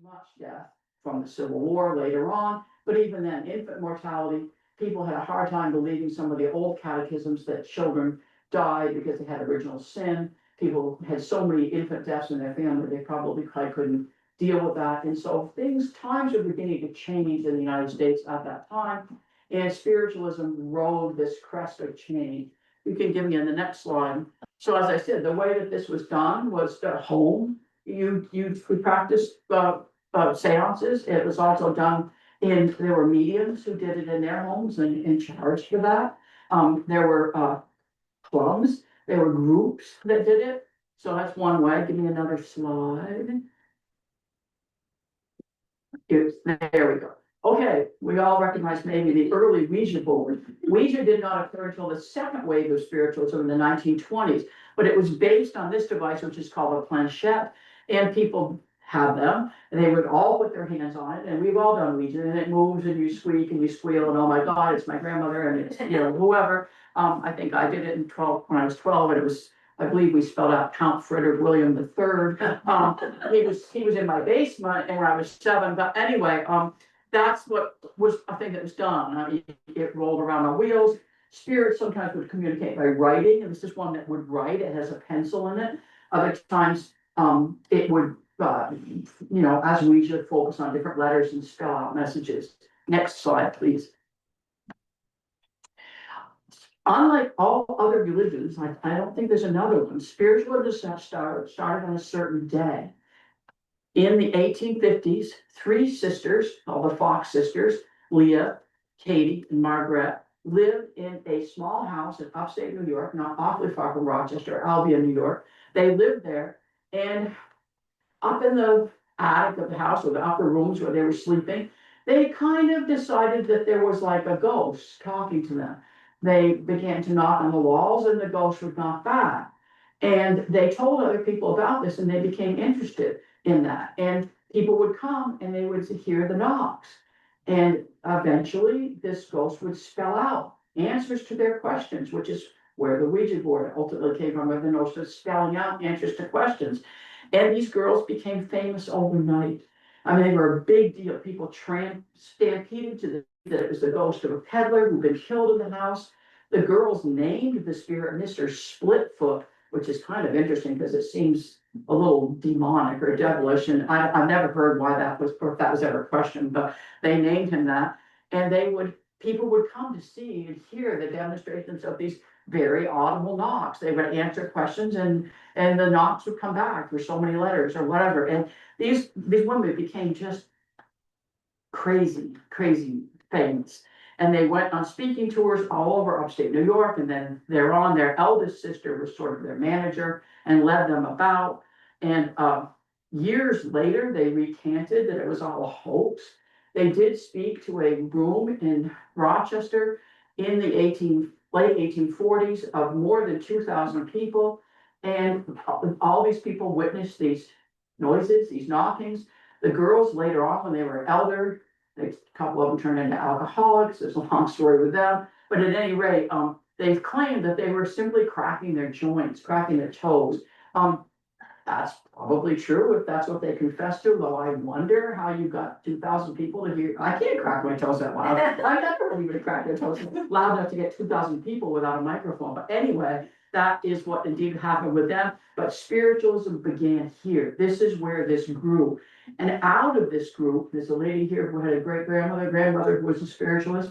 much death from the Civil War later on, but even then, infant mortality, people had a hard time believing some of the old catechisms that children died because they had original sin. People had so many infant deaths in their family, they probably couldn't deal with that. And so times were beginning to change in the United States at that time. And spiritualism rode this crest of change. You can give me in the next slide. So as I said, the way that this was done was at home. We practiced seances. It was also done there were mediums who did it in their homes and charged for that. There were clubs, there were groups that did it. So that's one way. Give me another slide. There we go. Okay, we all recognize maybe the early Ouija board. Ouija did not occur until the second wave of spiritualism in the 1920s, but it was based on this device, which is called a planchette, and people have them, and they would all put their hands on it, and we've all done Ouija, and it moves, and you squeak, and you squeal, and oh my God, it's my grandmother, and it's, whoever. I think I did it when I was 12, and it was, I believe we spelled out Count Frederick William III. He was in my basement, and when I was 7, but anyway, that's what was a thing that was done. I mean, it rolled around on wheels. Spirits sometimes would communicate by writing, and this is one that would write. It has a pencil in it. Other times, it would, as we should focus on different letters and spell out messages. Next slide, please. Unlike all other religions, I don't think there's another one. Spiritualism started on a certain day. In the 1850s, 3 sisters, called the Fox sisters, Leah, Katie, and Margaret, lived in a small house in upstate New York, not awfully far from Rochester, Albion, New York. They lived there, and up in the attic of the house, or the upper rooms where they were sleeping, they kind of decided that there was like a ghost talking to them. They began to knock on the walls, and the ghost would knock back. And they told other people about this, and they became interested in that. And people would come, and they would hear the knocks. And eventually, this ghost would spell out answers to their questions, which is where the Ouija board ultimately came from, with the notion of spelling out answers to questions. And these girls became famous overnight. I mean, they were a big deal. People stampeded to that it was the ghost of a peddler who'd been killed in the house. The girls named the spirit Mr. Splitfoot, which is kind of interesting because it seems a little demonic or devilish. And I've never heard why that was, or if that was ever questioned, but they named him that. And people would come to see and hear the demonstrations of these very audible knocks. They would answer questions, and the knocks would come back for so many letters or whatever. And these women became just crazy famous. And they went on speaking tours all over upstate New York. And then their eldest sister was sort of their manager and led them about. And years later, they recanted that it was all a hoax. They did speak to a room in Rochester in the late 1840s of more than 2,000 people. And all these people witnessed these noises, these knockings. The girls later on, when they were elder, a couple of them turned into alcoholics. There's a long story with them. But at any rate, they've claimed that they were simply cracking their joints, cracking their toes. That's probably true if that's what they confessed to, though I wonder how you got 2,000 people to hear. I can't crack my toes that loud. I never even crack their toes loud enough to get 2,000 people without a microphone. But anyway, that is what indeed happened with them. But spiritualism began here. This is where this grew. And out of this group, there's a lady here who had a grandmother who was a spiritualist.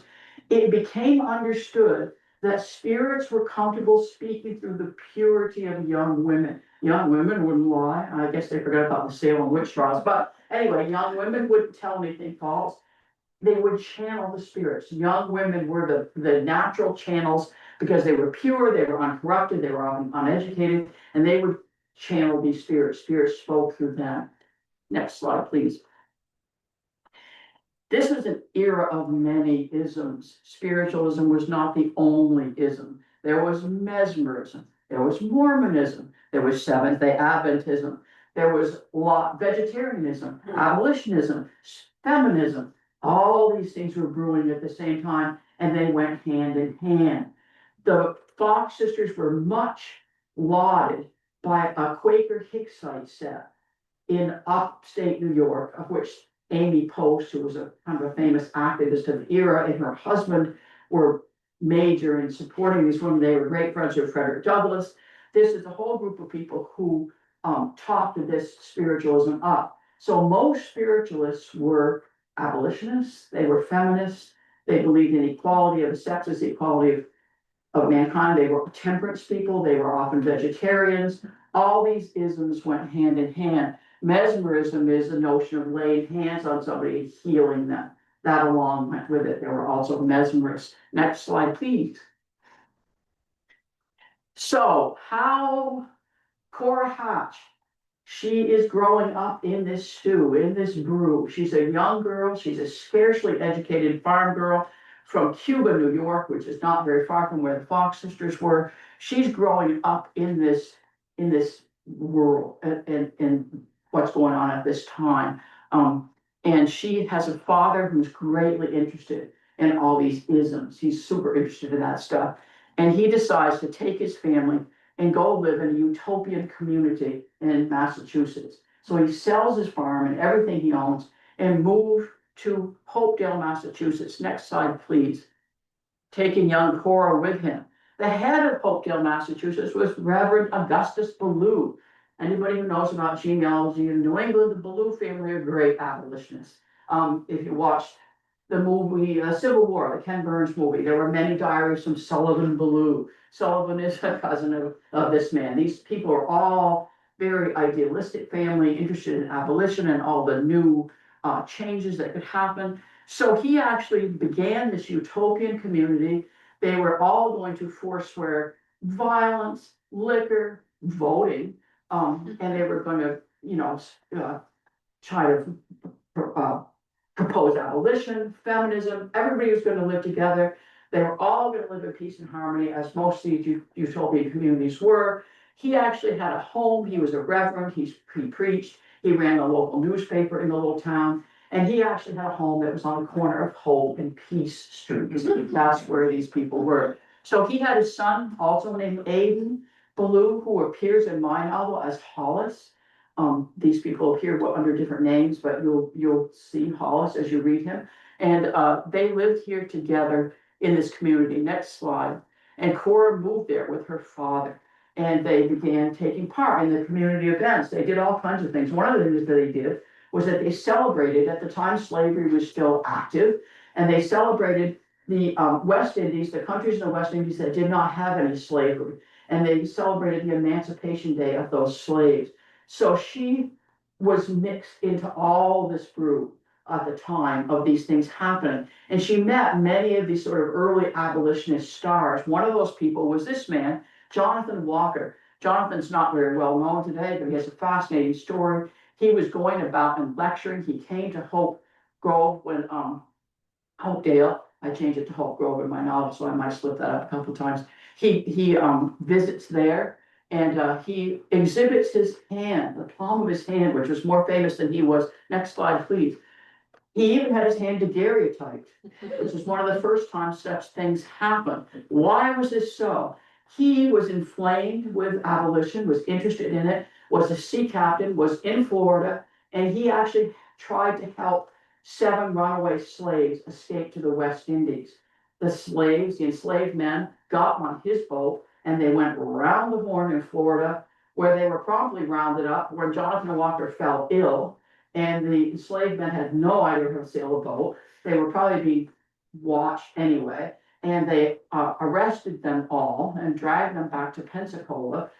It became understood that spirits were comfortable speaking through the purity of young women. Young women wouldn't lie. I guess they forgot about the Salem witch trials. But anyway, young women wouldn't tell anything false. They would channel the spirits. Young women were the natural channels because they were pure, they were uncorrupted, they were uneducated, and they would channel these spirits. Spirits spoke through them. Next slide, please. This was an era of many isms. Spiritualism was not the only ism. There was mesmerism. There was Mormonism. There was Seventh-day Adventism. There was vegetarianism, abolitionism, feminism. All these things were brewing at the same time, and they went hand in hand. The Fox sisters were much lauded by a Quaker Hicksite set. in upstate New York, of which Amy Post, who was a kind of a famous activist of the era, and her husband were major in supporting these women. They were great friends with Frederick Douglass. This is a whole group of people who talked this spiritualism up. So most spiritualists were abolitionists, they were feminists, they believed in equality of the sexes, equality of mankind, they were temperance people, they were often vegetarians. All these isms went hand in hand. Mesmerism is the notion of laying hands on somebody and healing them. That along went with it. There were also mesmerists. Next slide, please. So how Cora Hatch, she is growing up in this stew, in this brew. She's a young girl. She's a scarcely educated farm girl from Cuba, New York, which is not very far from where the Fox sisters were. She's growing up in this world and what's going on at this time. And she has a father who's greatly interested in all these isms. He's super interested in that stuff. And he decides to take his family and go live in a utopian community in Massachusetts. So he sells his farm and everything he owns and move to Hopedale, Massachusetts. Next slide, please. Taking young Cora with him. The head of Hopedale, Massachusetts was Reverend Augustus Ballou. Anybody who knows about genealogy in New England, the Ballou family are great abolitionists. If you watched the movie Civil War, the Ken Burns movie, there were many diaries from Sullivan Ballou. Sullivan is a cousin of this man. These people are all very idealistic family, interested in abolition and all the new changes that could happen. So he actually began this utopian community. They were all going to forswear violence, liquor, voting, and they were going to, try to propose abolition, feminism. Everybody was going to live together. They were all going to live in peace and harmony, as most of these utopian communities were. He actually had a home. He was a reverend. He preached. He ran a local newspaper in the little town. And he actually had a home that was on the corner of Hope and Peace Streets. That's where these people were. So he had a son, also named Aidan Ballou, who appears in my novel as Hollis. These people appear under different names, but you'll see Hollis as you read him. And they lived here together in this community. Next slide. And Cora moved there with her father. And they began taking part in the community events. They did all kinds of things. One of the things that they did was that they celebrated, at the time slavery was still active, and they celebrated the West Indies, the countries in the West Indies that did not have any slavery. And they celebrated the Emancipation Day of those slaves. So she was mixed into all this group at the time of these things happening. And she met many of these sort of early abolitionist stars. One of those people was this man, Jonathan Walker. Jonathan's not very well known today, but he has a fascinating story. He was going about and lecturing. He came to Hope Grove when Hopedale. I changed it to Hope Grove in my novel, so I might slip that up a couple of times. He visits there, and he exhibits his hand, the palm of his hand, which was more famous than he was. Next slide, please. He even had his hand daguerreotyped, which is one of the first times such things happen. Why was this so? He was inflamed with abolition, was interested in it, was a sea captain, was in Florida, and he actually tried to help 7 runaway slaves escape to the West Indies. The slaves, the enslaved men, got on his boat and they went around the Horn in Florida, where they were promptly rounded up, where Jonathan Walker fell ill, and the enslaved men had no idea how to sail a boat. They were probably being watched anyway, and they arrested them all and dragged them back to Pensacola.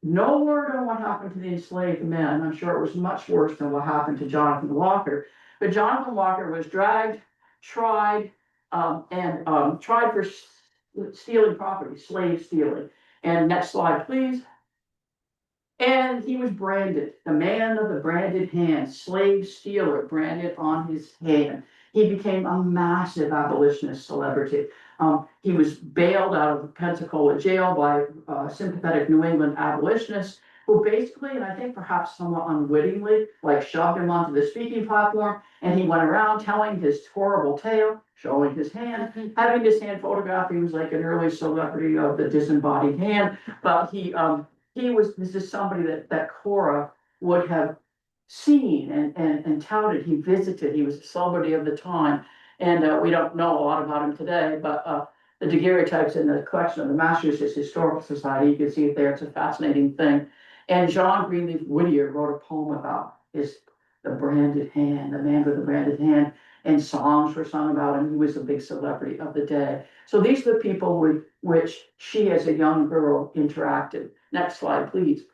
No word on what happened to the enslaved men. I'm sure it was much worse than what happened to Jonathan Walker. But Jonathan Walker was dragged, tried, and tried for stealing property, slave stealing. And next slide, please. And he was branded, the man of the branded hand, slave stealer, branded on his hand. He became a massive abolitionist celebrity. He was bailed out of the Pensacola jail by sympathetic New England abolitionists who basically, and I think perhaps somewhat unwittingly, like shoved him onto the speaking platform, and he went around telling his horrible tale, showing his hand, having his hand photographed. He was like an early celebrity of the disembodied hand, but this is somebody that Cora would have seen and touted. He visited, he was a celebrity of the time. And we don't know a lot about him today, but the daguerreotypes in the collection of the Massachusetts Historical Society, you can see it there, it's a fascinating thing. And John Greenleaf Whittier wrote a poem about the branded hand, the man with the branded hand, and songs were sung about him. He was a big celebrity of the day. So these are the people with which she as a young girl interacted. Next slide, please.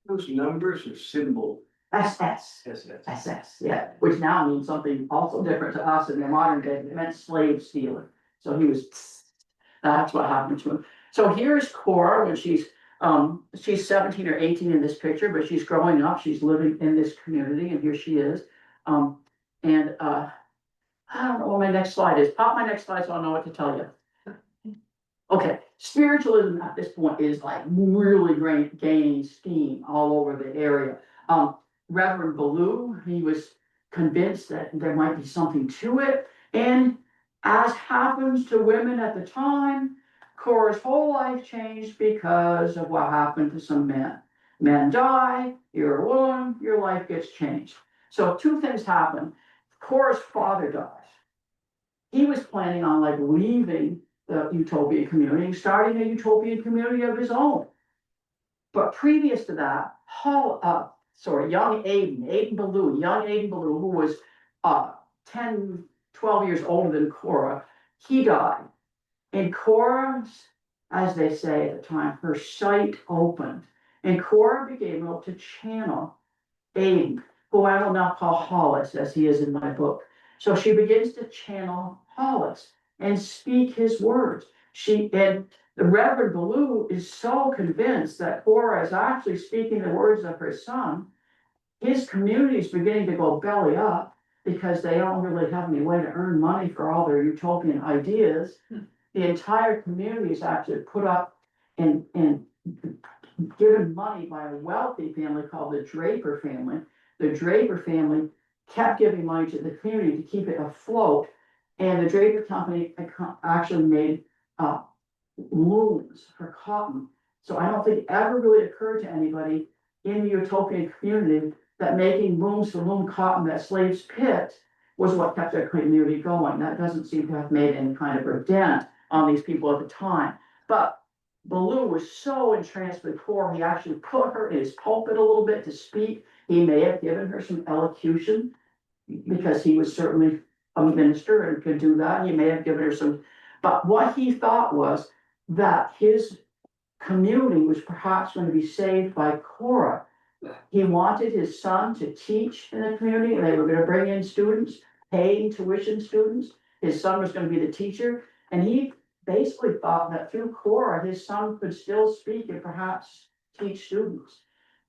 Those numbers or symbols? SS. SS. SS, yeah, which now means something also different to us in the modern day. It meant slave stealer. So he was, that's what happened to him. So here's Cora when she's 17 or 18 in this picture, but she's growing up. She's living in this community, and here she is. I don't know what my next slide is. Pop my next slide so I'll know what to tell you. Okay, spiritualism at this point is like really gaining steam all over the area. Reverend Ballou, he was convinced that there might be something to it. And as happens to women at the time, Cora's whole life changed because of what happened to some men. Men die, you're a woman, your life gets changed. So two things happen. Cora's father dies. He was planning on like leaving the utopian community and starting a utopian community of his own. But previous to that, young Aiden Ballou, who was 10, 12 years older than Cora, he died. And Cora's, as they say at the time, her sight opened. And Cora became able to channel Aiden, who I will now call Hollis, as he is in my book. So she begins to channel Hollis and speak his words. And the Reverend Ballou is so convinced that Cora is actually speaking the words of her son. His community is beginning to go belly up because they don't really have any way to earn money for all their utopian ideas. The entire community is actually put up and given money by a wealthy family called the Draper family. The Draper family kept giving money to the community to keep it afloat. And the Draper company actually made looms for cotton. So I don't think it ever really occurred to anybody in the utopian community that making looms to loom cotton that slaves picked was what kept their community going. That doesn't seem to have made any kind of a dent on these people at the time. But Ballou was so entranced with Cora, he actually put her in his pulpit a little bit to speak. He may have given her some elocution because he was certainly a minister and could do that. He may have given her some, but what he thought was that his community was perhaps going to be saved by Cora. He wanted his son to teach in the community, and they were going to bring in students, paying tuition students. His son was going to be the teacher, and he basically thought that through Cora, his son could still speak and perhaps teach students.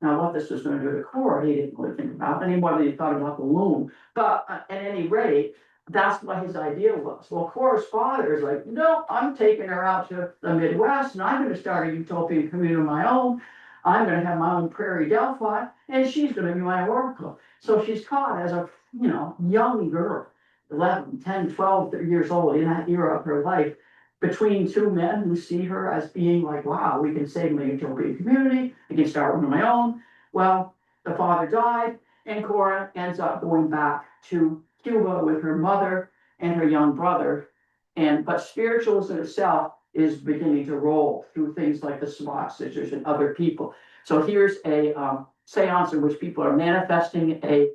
Now, what this was going to do to Cora, he didn't really think about any more than he thought about the loom. But at any rate, that's what his idea was. Well, Cora's father is like, no, I'm taking her out to the Midwest and I'm going to start a utopian community of my own. I'm going to have my own Prairie Delphi and she's going to be my oracle. So she's caught as a, young girl, 11, 10, 12 years old in that era of her life, between two men who see her as being like, wow, we can save my utopian community. I can start one of my own. Well, the father died and Cora ends up going back to Cuba with her mother and her young brother. But spiritualism itself is beginning to roll through things like the Swan sisters and other people. So here's a séance in which people are manifesting a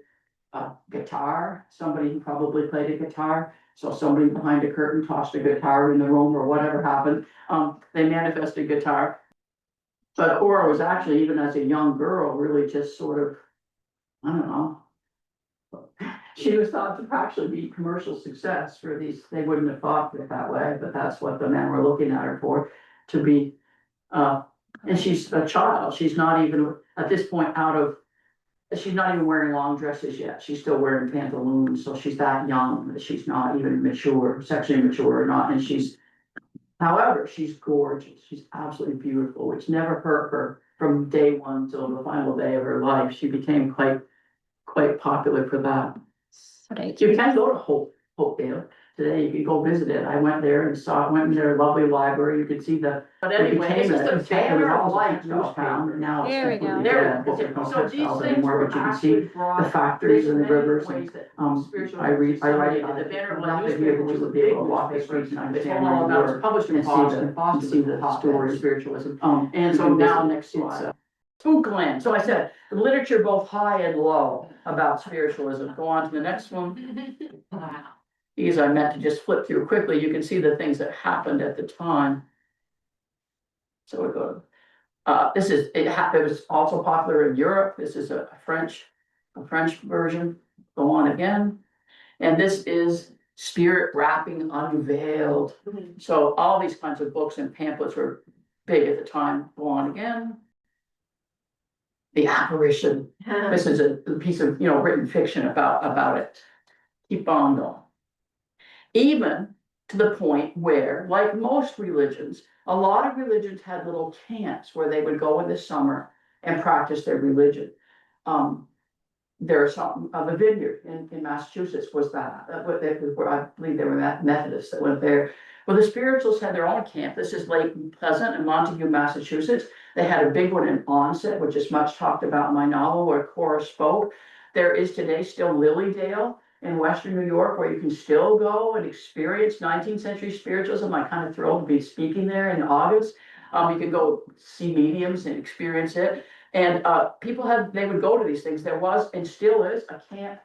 guitar, somebody who probably played a guitar. So somebody behind a curtain tossed a guitar in the room or whatever happened. They manifest a guitar. But Cora was actually, even as a young girl, really just sort of, I don't know. She was thought to actually be commercial success for these. They wouldn't have thought of it that way, but that's what the men were looking at her for, to be. And she's a child. She's not even at this point she's not even wearing long dresses yet. She's still wearing pantaloons. So she's that young that she's not even mature, sexually mature or not. And however, she's gorgeous. She's absolutely beautiful, which never hurt her from day one till the final day of her life. She became quite popular for that. Right. You can go to Hopedale. today, you could go visit it. I went there and went in their lovely library, you could see but anyway, this is the banner of light newspaper. Now There we it's go. completely dead, because there's no textiles anymore, but you can see the factories and the rivers and, I write about it. Not that here that you would be able to walk the streets and understand all about it. Published in Boston, and see the story of spiritualism. And so now next slide. Spookland. So I said, literature both high and low about spiritualism. Go on to the next one. These I meant to just flip through quickly. You can see the things that happened at the time. So we go to, it was also popular in Europe. This is a French version. Go on again. And this is Spirit Wrapping Unveiled. So all these kinds of books and pamphlets were big at the time. Go on again. The Apparition. This is a piece of, written fiction about it. Keep on going. Even to the point where, like most religions, a lot of religions had little camps where they would go in the summer and practice their religion. There's some of the Vineyard in Massachusetts was that, where I believe they were Methodists that went there. Well, the spirituals had their own camp. This is Lake Pleasant in Montague, Massachusetts. They had a big one in Onset, which is much talked about in my novel, where Cora spoke. There is today still Lilydale in Western New York, where you can still go and experience 19th century spiritualism. I'm kind of thrilled to be speaking there in August. You can go see mediums and experience it. And they would go to these things. There was and still is a camp,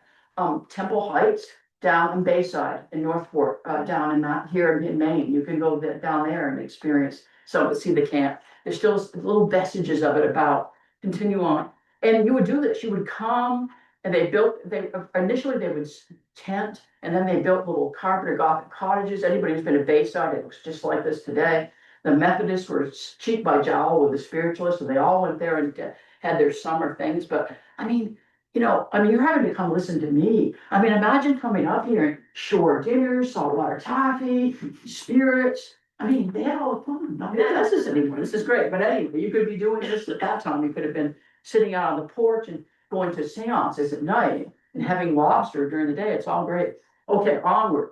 Temple Heights, down in Bayside in Northport, down here in Maine. You can go down there and experience see the camp. There's still little vestiges of it about. Continue on. And you would do this. You would come and initially they would tent, and then they built little carpet or Gothic cottages. Anybody who's been to Bayside, it looks just like this today. The Methodists were cheek by jowl with the Spiritualists, and they all went there and had their summer things. But you're having to come listen to me. Imagine coming up here and shore dinners, saltwater taffy, spirits. They had all the fun. This isn't anymore. This is great. But anyway, you could be doing this at that time. You could have been sitting out on the porch and going to seances at night and having lobster during the day. It's all great. Okay, onward.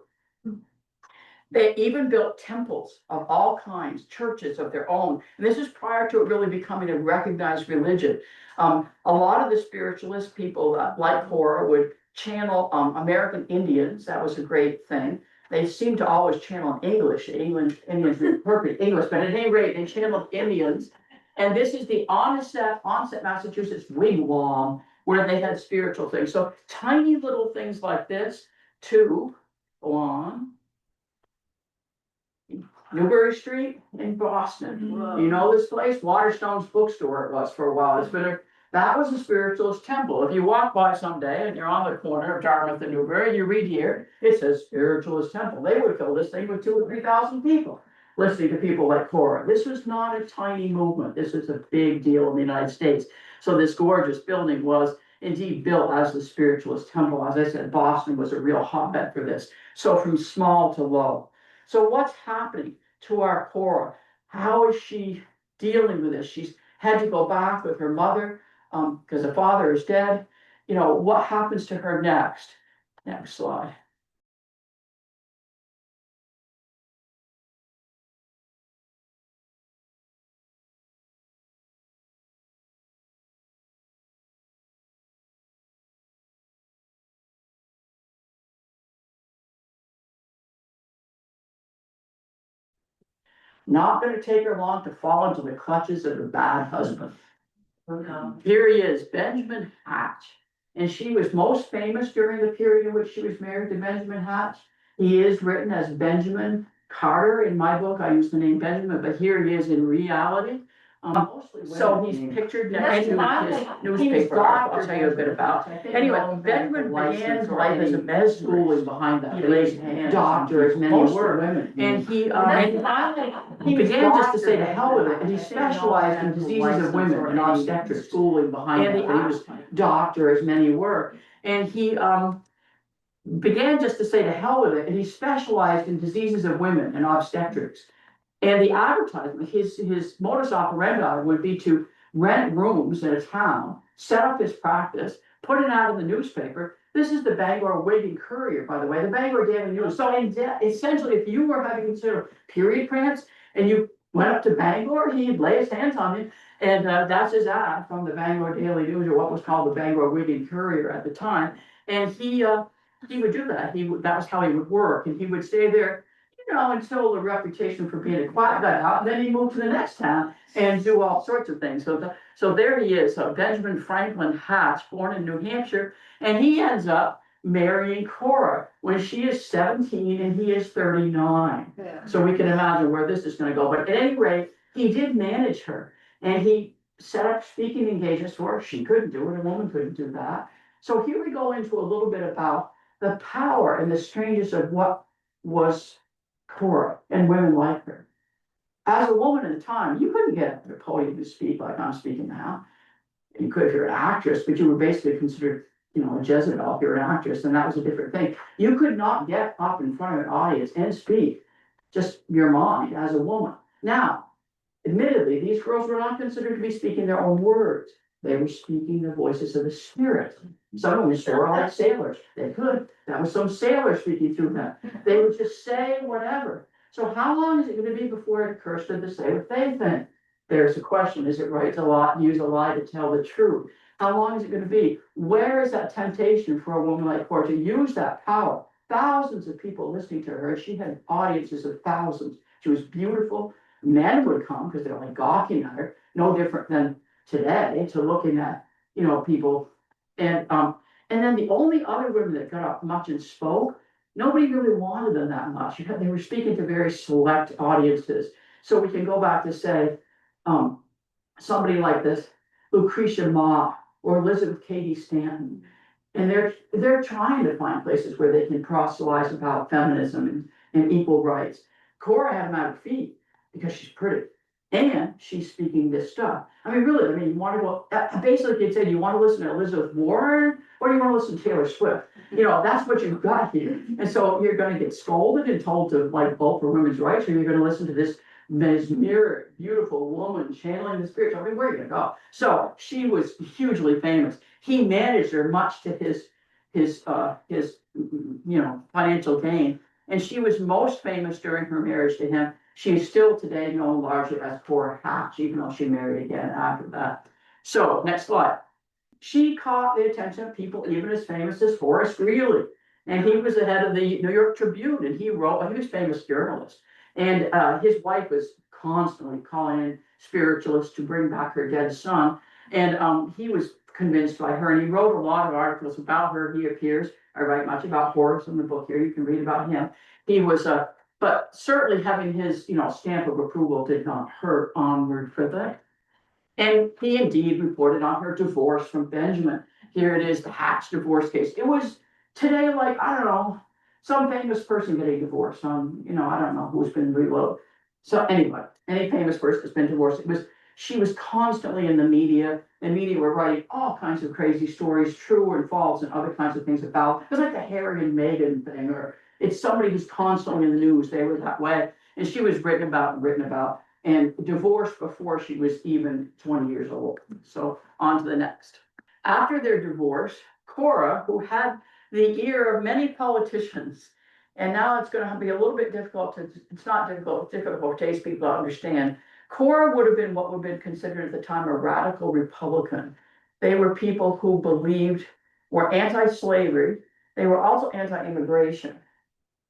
They even built temples of all kinds, churches of their own. And this is prior to it really becoming a recognized religion. A lot of the spiritualist people, like Cora, would channel American Indians. That was a great thing. They seemed to always channel English. Indians were perfect English, but at any rate, they channeled Indians. And this is the Onset, Massachusetts wigwam, where they had spiritual things. So tiny little things like this, too. Go on. Newbury Street in Boston. Whoa. You know this place? Waterstone's bookstore it was for a while. That was a spiritualist temple. If you walk by someday and you're on the corner of Dartmouth and Newbury, you read here, it says spiritualist temple. They would fill this thing with 2,000 or 3,000 people listening to people like Cora. This was not a tiny movement. This was a big deal in the United States. So this gorgeous building was indeed built as the spiritualist temple. As I said, Boston was a real hotbed for this. So from small to low. So what's happening to our Cora? How is she dealing with this? She's had to go back with her mother because the father is dead. What happens to her next? Next slide. Not going to take her long to fall into the clutches of a bad husband. Here he is, Benjamin Hatch. And she was most famous during the period in which she was married to Benjamin Hatch. He is written as Benjamin Carter. In my book, I use the name Benjamin, but here he is in reality. So he's pictured next to his newspaper article. I'll tell you a bit about. Anyway, Benjamin began life as a med schooling behind that. He raised doctor as many were. And he began just to say to hell with it, and he specialized in diseases of women and obstetrics. Schooling behind that. He was doctor as many were. And he began just to say to hell with it, and he specialized in diseases of women and obstetrics. And the advertisement, his modus operandi would be to rent rooms in a town, set up his practice, put it out in the newspaper, This is the Bangor Whig and Courier, by the way, the Bangor Daily News. So essentially, if you were having considered period trance and you went up to Bangor, he'd lay his hands on you. And that's his ad from the Bangor Daily News, or what was called the Bangor Whig and Courier at the time. And he would do that. That was how he would work. And he would stay there, until the reputation for being a quiet guy out. And then he moved to the next town and do all sorts of things. So there he is, Benjamin Franklin Hatch, born in New Hampshire. And he ends up marrying Cora when she is 17 and he is 39. Yeah. So we can imagine where this is going to go. But at any rate, he did manage her. And he set up speaking engagements for her. She couldn't do it. A woman couldn't do that. So here we go into a little bit about the power and the strangeness of what was Cora and women like her. As a woman at the time, you couldn't get up to the podium to speak like I'm speaking now. You could if you're an actress, but you were basically considered, a Jezebel if you're an actress, and that was a different thing. You could not get up in front of an audience and speak just your mind as a woman. Now, admittedly, these girls were not considered to be speaking their own words. They were speaking the voices of the spirit. Some of them were like sailors. They could. That was some sailor speaking through them. They would just say whatever. So how long is it going to be before it occurs to them to say what they think? There's the question. Is it right to use a lie to tell the truth? How long is it going to be? Where is that temptation for a woman like Cora to use that power? Thousands of people listening to her. She had audiences of thousands. She was beautiful. Men would come because they're like gawking at her, no different than today, to looking at, people. And then the only other women that got up much and spoke, nobody really wanted them that much. They were speaking to very select audiences. So we can go back to say, somebody like this, Lucretia Mott or Elizabeth Cady Stanton. And they're trying to find places where they can proselytize about feminism and equal rights. Cora had them at her feet because she's pretty. And she's speaking this stuff. Really, you want to go, basically you'd say, do you want to listen to Elizabeth Warren or do you want to listen to Taylor Swift? That's what you've got here. And so you're going to get scolded and told to vote for women's rights, or you're going to listen to this mesmeric, beautiful woman channeling the spirit. Where are you going to go? So she was hugely famous. He managed her much to his financial gain. And she was most famous during her marriage to him. She is still today known largely as Cora Hatch, even though she married again after that. So, next slide. She caught the attention of people even as famous as Horace Greeley. And he was the head of the New York Tribune, and he was a famous journalist. And his wife was constantly calling in spiritualists to bring back her dead son. And he was convinced by her, and he wrote a lot of articles about her. He appears, I write much about Horace in the book here. You can read about him. He was but certainly having his, stamp of approval did not hurt Onward for that. And he indeed reported on her divorce from Benjamin. Here it is, the Hatch divorce case. It was today like, I don't know, some famous person getting divorced on, I don't know who's been reloaded. So anyway, any famous person that's been divorced, she was constantly in the media. The media were writing all kinds of crazy stories, true and false, and other kinds of things about. It was like the Harry and Meghan thing, or it's somebody who's constantly in the news. They were that way. And she was written about, and divorced before she was even 20 years old. So on to the next. After their divorce, Cora, who had the ear of many politicians, and now it's going to be a little bit difficult it's not difficult, it's difficult for today's people to understand. Cora would have been what would have been considered at the time a radical Republican. They were people who were anti-slavery. They were also anti-immigration.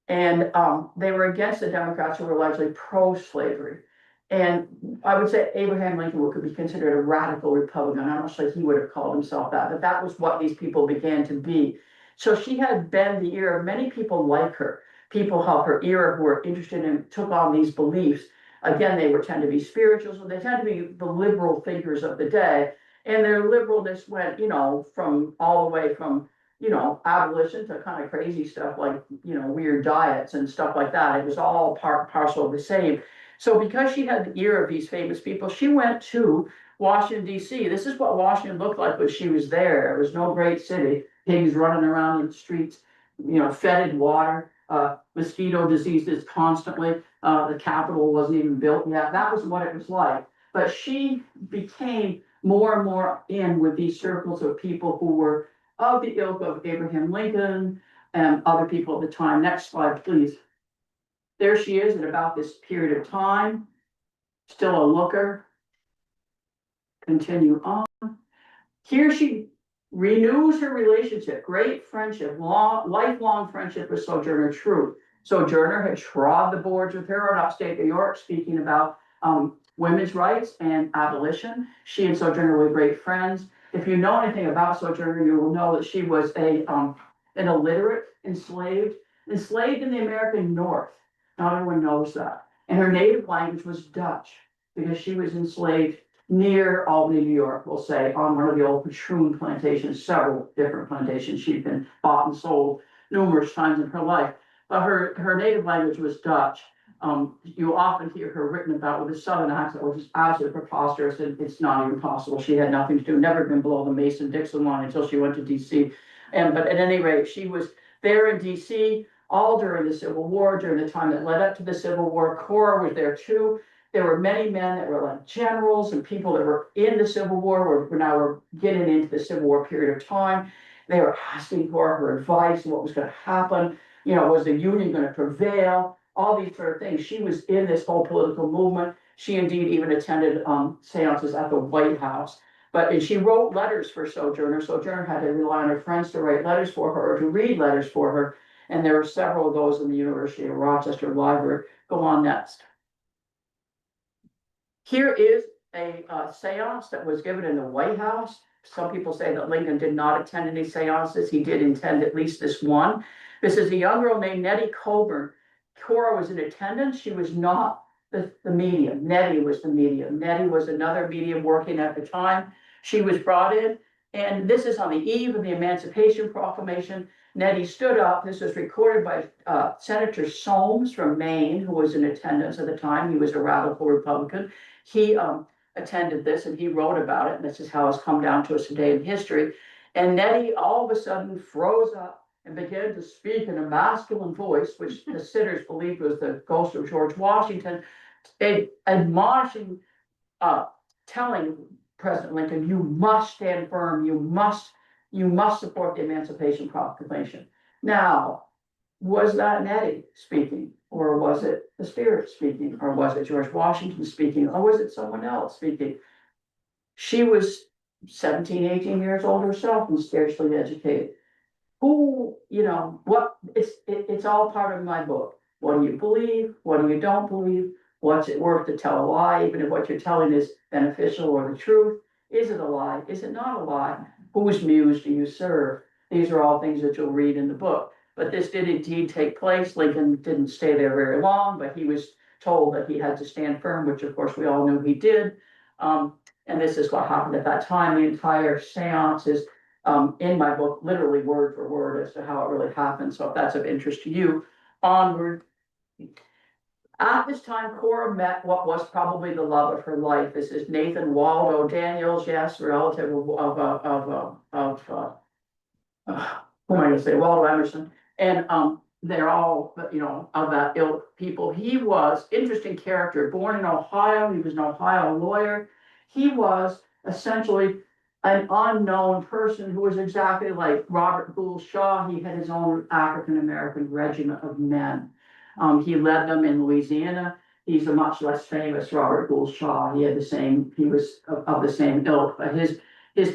And they were against the Democrats, who were largely pro-slavery. And I would say Abraham Lincoln could be considered a radical Republican. I'm not sure he would have called himself that, but that was what these people began to be. So she had been the ear of many people like her, people of her era who were interested in, took on these beliefs. Again, they tend to be spirituals, so they tend to be the liberal figures of the day. And their liberalness went, from all the way from, abolition to kind of crazy stuff like, weird diets and stuff like that. It was all part and parcel of the same. So because she had the ear of these famous people, she went to Washington, D.C. This is what Washington looked like when she was there. It was no great city. Pigs running around in the streets, fetid water, mosquito diseases constantly. The Capitol wasn't even built yet. That was what it was like. But she became more and more in with these circles of people who were of the ilk of Abraham Lincoln and other people at the time. Next slide, please. There she is at about this period of time, still a looker. Continue on. Here she renews her relationship, great friendship, lifelong friendship with Sojourner Truth. Sojourner had trod the boards with her in upstate New York, speaking about women's rights and abolition. She and Sojourner were great friends. If you know anything about Sojourner, you will know that she was an illiterate, enslaved in the American North. Not everyone knows that. And her native language was Dutch, because she was enslaved near Albany, New York, we'll say, on one of the old patroon plantations, several different plantations. She'd been bought and sold numerous times in her life, but her native language was Dutch. You often hear her written about with a southern accent, which is absolutely preposterous, and it's not even possible. She had nothing to do, never been below the Mason-Dixon line until she went to DC. But at any rate, she was there in DC all during the Civil War, during the time that led up to the Civil War. Cora was there too. There were many men that were like generals and people that were in the Civil War, were getting into the Civil War period of time. They were asking for her advice on what was going to happen. Was the Union going to prevail? All these sort of things. She was in this whole political movement. She indeed even attended seances at the White House. And she wrote letters for Sojourner. Sojourner had to rely on her friends to write letters for her or to read letters for her. And there were several of those in the University of Rochester Library. Go on next. Here is a seance that was given in the White House. Some people say that Lincoln did not attend any seances. He did attend at least this one. This is a young girl named Nettie Coburn. Cora was in attendance. She was not the medium. Nettie was the medium. Nettie was another medium working at the time. She was brought in, and this is on the eve of the Emancipation Proclamation. Nettie stood up. This was recorded by Senator Soames from Maine, who was in attendance at the time. He was a radical Republican. He attended this and he wrote about it. And this is how it's come down to us today in history. And Nettie all of a sudden froze up and began to speak in a masculine voice, which the sitters believed was the ghost of George Washington, admonishing, telling President Lincoln, you must stand firm, you must support the Emancipation Proclamation. Now, was that Nettie speaking, or was it the Spirit speaking, or was it George Washington speaking, or was it someone else speaking? She was 17, 18 years old herself and scarcely educated. It's all part of my book. What do you believe? What do you don't believe? What's it worth to tell a lie, even if what you're telling is beneficial or the truth? Is it a lie? Is it not a lie? Whose muse do you serve? These are all things that you'll read in the book. But this did indeed take place. Lincoln didn't stay there very long, but he was told that he had to stand firm, which of course we all knew he did. And this is what happened at that time. The entire seance is in my book, literally word for word as to how it really happened. So if that's of interest to you, onward. At this time, Cora met what was probably the love of her life. This is Nathan Waldo Daniels, yes, relative of who am I going to say, Waldo Emerson. And they're all, of that ilk people. He was interesting character, born in Ohio. He was an Ohio lawyer. He was essentially an unknown person who was exactly like Robert Gould Shaw. He had his own African-American regiment of men. He led them in Louisiana. He's a much less famous Robert Gould Shaw. He was of the same ilk, but his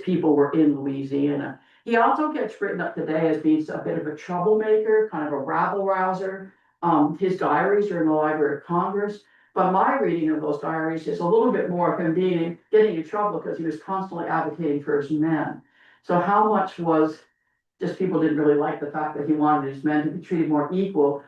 people were in Louisiana. He also gets written up today as being a bit of a troublemaker, kind of a rabble rouser. His diaries are in the Library of Congress, but my reading of those diaries is a little bit more of him getting in trouble because he was constantly advocating for his men. So how much was just people didn't really like the fact that he wanted his men to be treated more equal.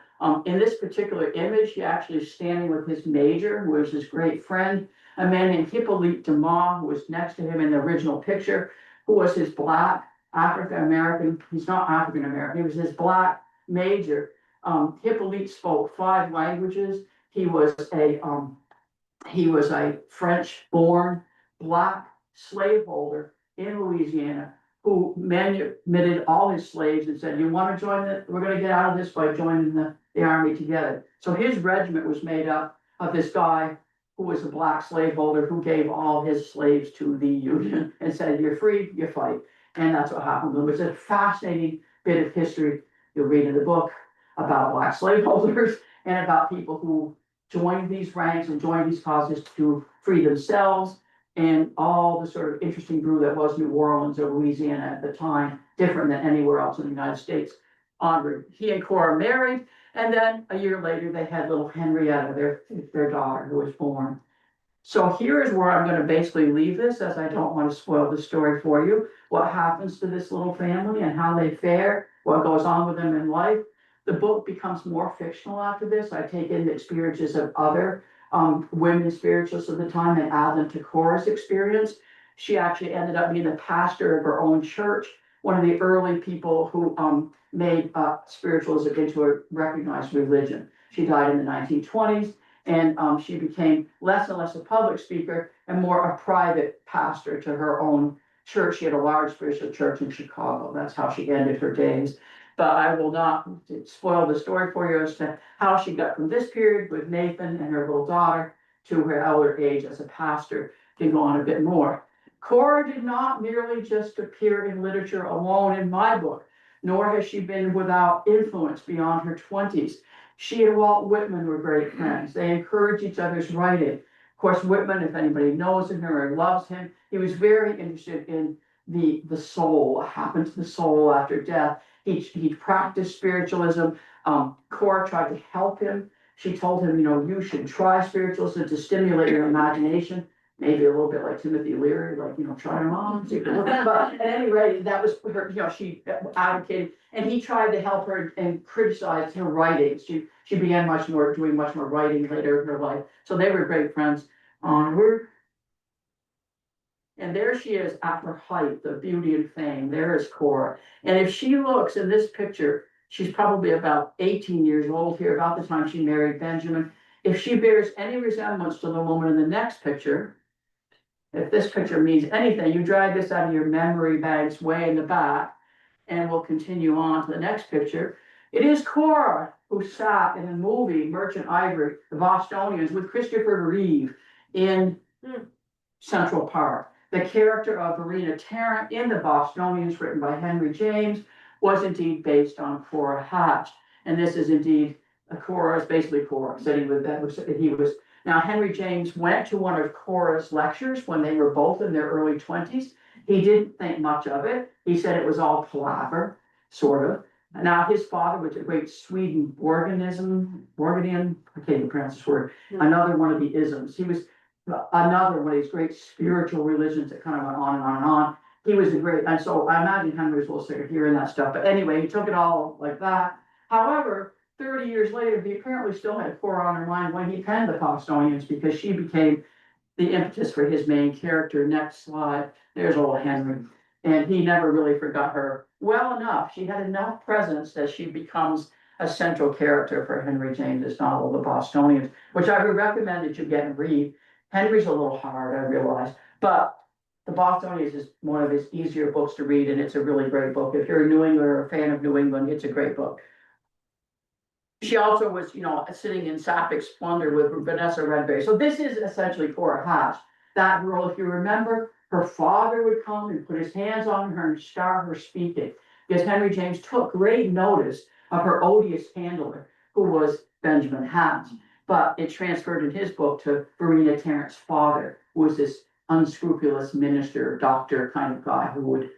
In this particular image, he actually is standing with his major, who was his great friend, a man named Hippolyte Dumas, who was next to him in the original picture, who was his black African-American. He's not African-American. He was his black major. Hippolyte spoke 5 languages. He was a French-born black slaveholder in Louisiana who manumitted all his slaves and said, you want to join we're going to get out of this by joining the army together. So his regiment was made up of this guy who was a black slaveholder who gave all his slaves to the Union and said, you're free, you fight. And that's what happened. It was a fascinating bit of history you'll read in the book about black slaveholders and about people who joined these ranks and joined these causes to free themselves, and all the sort of interesting brew that was New Orleans or Louisiana at the time, different than anywhere else in the United States. Onward, he and Cora married, and then a year later they had little Henrietta, their daughter, who was born. So here is where I'm going to basically leave this, as I don't want to spoil the story for you. What happens to this little family and how they fare, what goes on with them in life. The book becomes more fictional after this. I take in the experiences of other women spiritualists of the time and add them to Cora's experience. She actually ended up being the pastor of her own church, one of the early people who made spiritualism into a recognized religion. She died in the 1920s. And she became less and less a public speaker and more a private pastor to her own church. She had a large spiritual church in Chicago. That's how she ended her days. But I will not spoil the story for you as to how she got from this period with Nathan and her little daughter to her elder age as a pastor. Can go on a bit more. Cora did not merely just appear in literature alone in my book, nor has she been without influence beyond her 20s. She and Walt Whitman were great friends. They encouraged each other's writing. Of course, Whitman, if anybody knows him or loves him, he was very interested in the soul, what happened to the soul after death. He practiced spiritualism. Cora tried to help him. She told him, you should try spiritualism to stimulate your imagination. Maybe a little bit like Timothy Leary, try them on. But at any rate, that was her, she advocated, and he tried to help her and criticized her writings. She began doing much more writing later in her life. So they were great friends. Onward. And there she is at her height, the beauty and fame. There is Cora. And if she looks in this picture, she's probably about 18 years old here, about the time she married Benjamin. If she bears any resemblance to the woman in the next picture, if this picture means anything, you drag this out of your memory banks way in the back, and we'll continue on to the next picture. It is Cora who sat in the movie Merchant Ivory, The Bostonians, with Christopher Reeve in Central Park. The character of Verena Tarrant in The Bostonians, written by Henry James, was indeed based on Cora Hatch. And this is indeed Cora, is basically Cora, sitting with that. He was. Now, Henry James went to one of Cora's lectures when they were both in their early 20s. He didn't think much of it. He said it was all palaver, sort of. Now, his father was a great Swedenborgian, I can't even pronounce this word, another one of the isms. He was another one of these great spiritual religions that kind of went on and on and on. He was a great, and so I imagine Henry was a little sick of hearing that stuff. But anyway, he took it all like that. However, 30 years later, he apparently still had Cora on her mind when he penned The Bostonians, because she became the impetus for his main character. Next slide. There's old Henry. And he never really forgot her well enough. She had enough presence that she becomes a central character for Henry James's novel, The Bostonians, which I would recommend that you get and read. Henry's a little hard, I realize, but The Bostonians is one of his easier books to read, and it's a really great book. If you're a New Englander or a fan of New England, it's a great book. She also was, sitting in sapphic splendor with Vanessa Redberry. So this is essentially Cora Hatch. That girl, if you remember, her father would come and put his hands on her and start her speaking, because Henry James took great notice of her odious handler, who was Benjamin Hatch. But it transferred in his book to Verena Tarrant's father, who was this unscrupulous minister, doctor kind of guy who would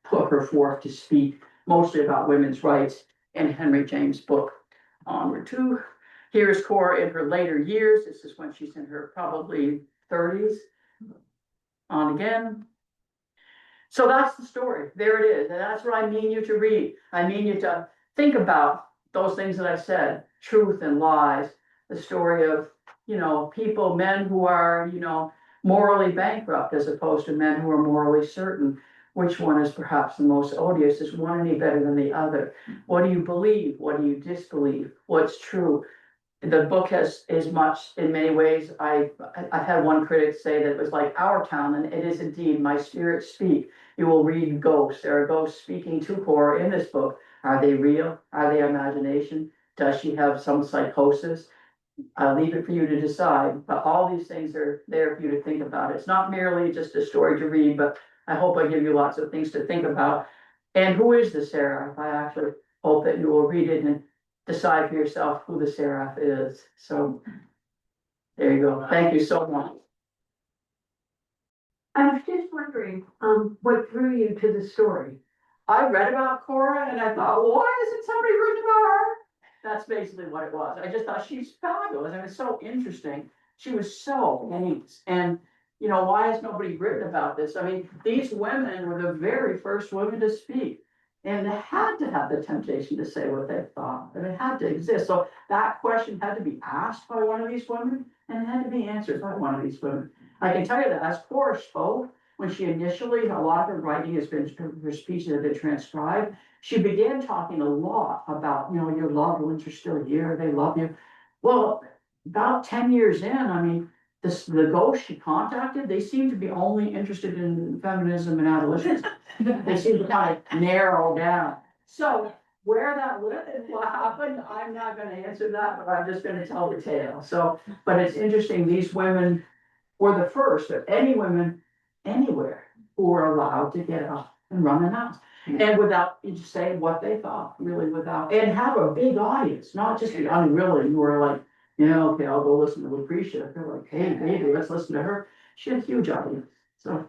put her forth to speak mostly about women's rights in Henry James' book. Onward to, here's Cora in her later years. This is when she's in her probably 30s. On again. So that's the story. There it is. And that's what I mean you to read. I mean you to think about those things that I said, truth and lies, the story of, people, men who are, morally bankrupt as opposed to men who are morally certain. Which one is perhaps the most odious? Is one any better than the other? What do you believe? What do you disbelieve? What's true? The book has as much, in many ways, I've had one critic say that it was like Our Town, and it is indeed. My spirits speak. You will read ghosts. There are ghosts speaking to Cora in this book. Are they real? Are they imagination? Does she have some psychosis? I'll leave it for you to decide, but all these things are there for you to think about. It's not merely just a story to read, but I hope I give you lots of things to think about. And who is the Seraph? I actually hope that you will read it and decide for yourself who the Seraph is. So there you go. Thank you so much. I was just wondering, what drew you to the story? I read about Cora and I thought, well, why isn't somebody written about her? That's basically what it was. I just thought she's fabulous. I mean, it's so interesting. She was so nice. And, you know, why has nobody written about this? I mean, these women were the very first women to speak. And they had to have the temptation to say what they thought, and it had to exist. So that question had to be asked by one of these women, and it had to be answered by one of these women. I can tell you that as Cora spoke, when she initially, a lot of her writing has been, her speeches have been transcribed, she began talking a lot about, you know, your loved ones are still here, they love you. Well, about 10 years in, I mean, the ghosts she contacted, they seem to be only interested in feminism and abolition. They seem to kind of narrow down. So where that lived and what happened, I'm not gonna answer that, but I'm just gonna tell the tale. So, but it's interesting, these women were the first of any women anywhere who were allowed to get up and run an house. And without saying what they thought, really without, and have a big audience, not just the unwilling who are like, yeah, okay, I'll go listen to Lucretia. They're like, hey, baby, let's listen to her. She had a huge audience, so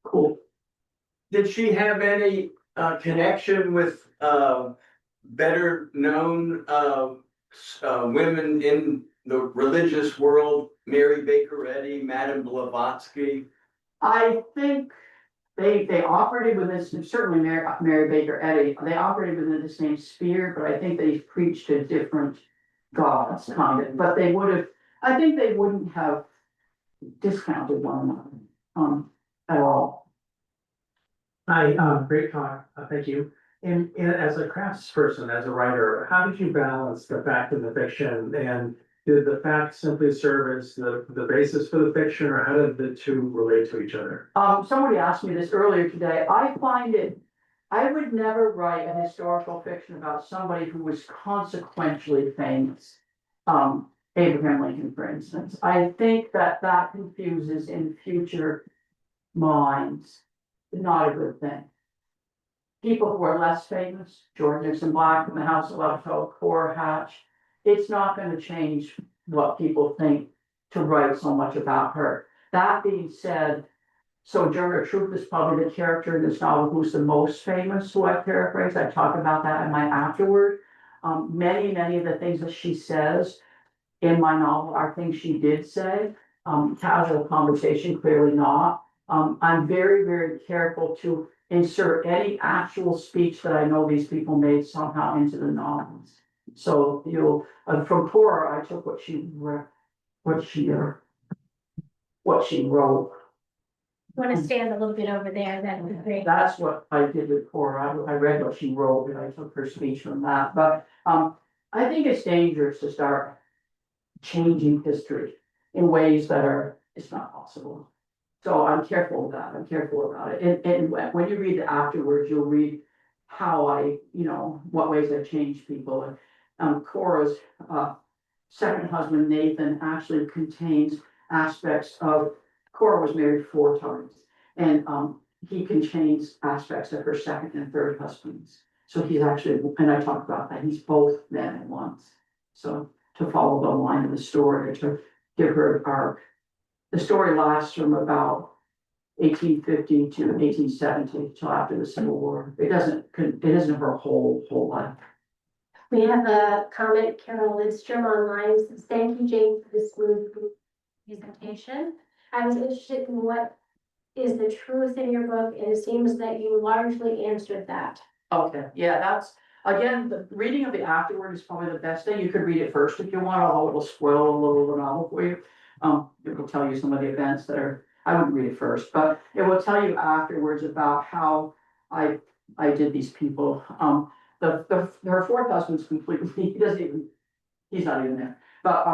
cool. Did she have any connection with better known women in the religious world? Mary Baker Eddy, Madame Blavatsky? I think they operated within this, certainly Mary Baker Eddy, they operated within the same sphere, but I think they preached to different gods, kind of, but they would have, I think they wouldn't have discounted one another, at all. Hi, great talk, thank you. And as a craftsperson, as a writer, how did you balance the fact and the fiction? And did the fact simply serve as the basis for the fiction, or how did the two relate to each other? Somebody asked me this earlier today. I find it, I would never write a historical fiction about somebody who was consequentially famous. Abraham Lincoln, for instance. I think that that confuses in future minds, not a good thing. People who are less famous, George Nixon Black from the House of Lobster Cove, Cora Hatch, it's not going to change what people think to write so much about her. That being said, Sojourner Truth is probably the character in this novel who's the most famous, who I paraphrase. I talk about that in my afterword. Many of the things that she says in my novel are things she did say. Casual conversation, clearly not. I'm very careful to insert any actual speech that I know these people made somehow into the novels. So you'll, from Cora, I took what she wrote. Want to stand a little bit over there, that would be great. That's what I did with Cora. I read what she wrote and I took her speech from that. But I think it's dangerous to start changing history in ways that are, it's not possible. So I'm careful of that. I'm careful about it. And when you read the afterwards, you'll read how I, you know, what ways I've changed people. And Cora's second husband, Nathan, actually contains aspects of, Cora was married 4 times. And he contains aspects of her second and third husbands. So he's actually, and I talk about that, he's both men at once. So to follow the line of the story, to give her an arc. The story lasts from about 1850 to 1870, till after the Civil War. It isn't her whole life. We have a comment, Carol Lidstrom online, says, thank you, Jane, for this smooth presentation. I was interested in what is the truth in your book, and it seems that you largely answered that. Okay, yeah, that's, again, the reading of the afterword is probably the best thing. You could read it first if you want, although it'll spoil a little of the novel for you. It will tell you some of the events that are, I wouldn't read it first, but it will tell you afterwards about how I did these people. Her 4th husband's completely, he's not even there, but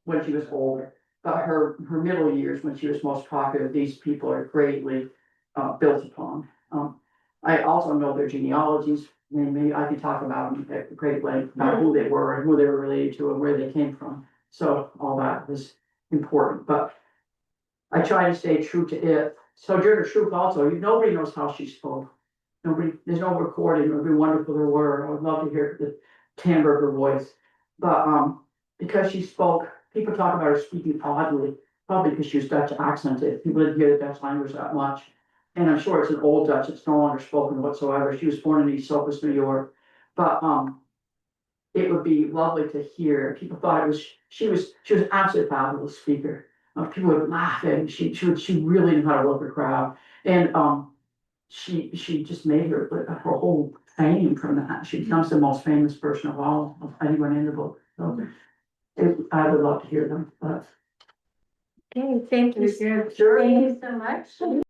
when she was older. But her middle years, when she was most popular, these people are greatly built upon. I also know their genealogies. Maybe I could talk about them at great length, about who they were and who they were related to and where they came from. So all that is important, but I try to stay true to it Sojourner Truth also, nobody knows how she spoke. Nobody, there's no recording, it would be wonderful there were, I would love to hear the timbre of her voice. But, because she spoke, people talk about her speaking oddly, probably because she was Dutch accented, people didn't hear the Dutch language that much. And I'm sure it's an old Dutch, it's no longer spoken whatsoever, she was born in East Sopus, New York. But, it would be lovely to hear, people thought it was, she was an absolutely fabulous speaker. People would laugh and she really knew how to work a crowd. And, she just made her whole fame from that. She becomes the most famous person of all, of anyone in the book. So I would love to hear them, but. Okay, thank you. Sure. Thank you so much.